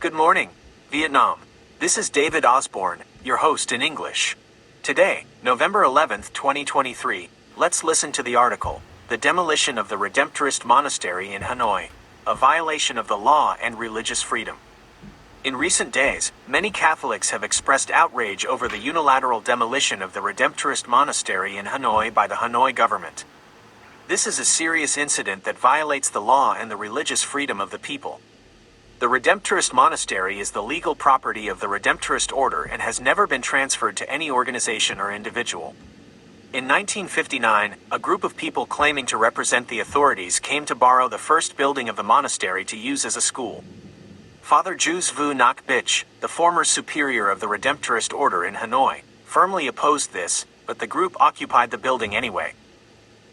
Good morning, Vietnam. This is David Osborne, your host in English. Today, November 11th, 2023, let's listen to the article, The Demolition of the Redemptorist Monastery in Hanoi, a violation of the law and religious freedom. In recent days, many Catholics have expressed outrage over the unilateral demolition of the Redemptorist Monastery in Hanoi by the Hanoi government. This is a serious incident that violates the law and the religious freedom of the people. The Redemptorist Monastery is the legal property of the Redemptorist Order and has never been transferred to any organization or individual. In 1959, a group of people claiming to represent the authorities came to borrow the first building of the monastery to use as a school. Father Jus Vu Nak Bich, the former superior of the Redemptorist Order in Hanoi, firmly opposed this, but the group occupied the building anyway.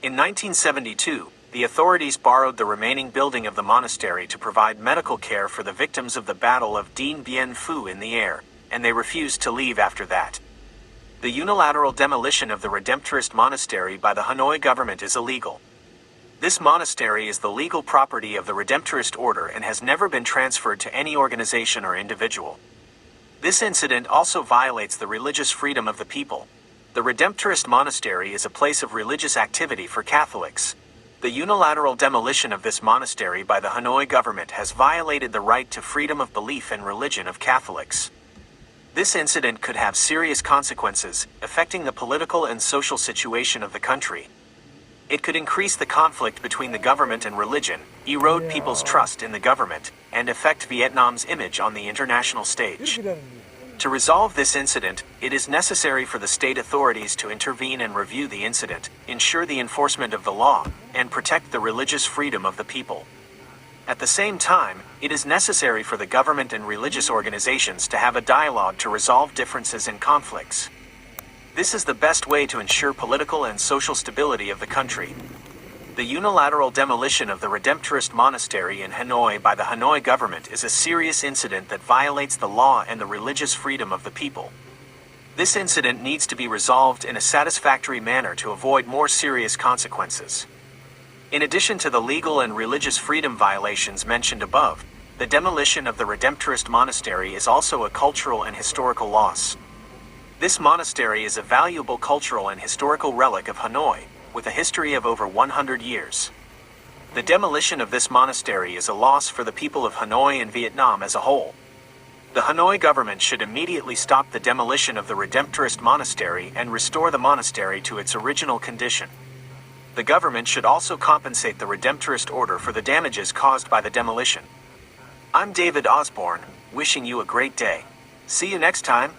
In 1972, the authorities borrowed the remaining building of the monastery to provide medical care for the victims of the Battle of Dien Bien Phu in the air, and they refused to leave after that. The unilateral demolition of the Redemptorist Monastery by the Hanoi government is illegal. This monastery is the legal property of the Redemptorist Order and has never been transferred to any organization or individual. This incident also violates the religious freedom of the people. The Redemptorist Monastery is a place of religious activity for Catholics. The unilateral demolition of this monastery by the Hanoi government has violated the right to freedom of belief and religion of Catholics. This incident could have serious consequences, affecting the political and social situation of the country. It could increase the conflict between the government and religion, erode people's trust in the government, and affect Vietnam's image on the international stage. To resolve this incident, it is necessary for the state authorities to intervene and review the incident, ensure the enforcement of the law, and protect the religious freedom of the people. At the same time, it is necessary for the government and religious organizations to have a dialogue to resolve differences and conflicts. This is the best way to ensure political and social stability of the country. The unilateral demolition of the Redemptorist Monastery in Hanoi by the Hanoi government is a serious incident that violates the law and the religious freedom of the people. This incident needs to be resolved in a satisfactory manner to avoid more serious consequences. In addition to the legal and religious freedom violations mentioned above, the demolition of the Redemptorist Monastery is also a cultural and historical loss. This monastery is a valuable cultural and historical relic of Hanoi, with a history of over 100 years. The demolition of this monastery is a loss for the people of Hanoi and Vietnam as a whole. The Hanoi government should immediately stop the demolition of the Redemptorist Monastery and restore the monastery to its original condition. The government should also compensate the Redemptorist Order for the damages caused by the demolition. I'm David Osborne, wishing you a great day. See you next time.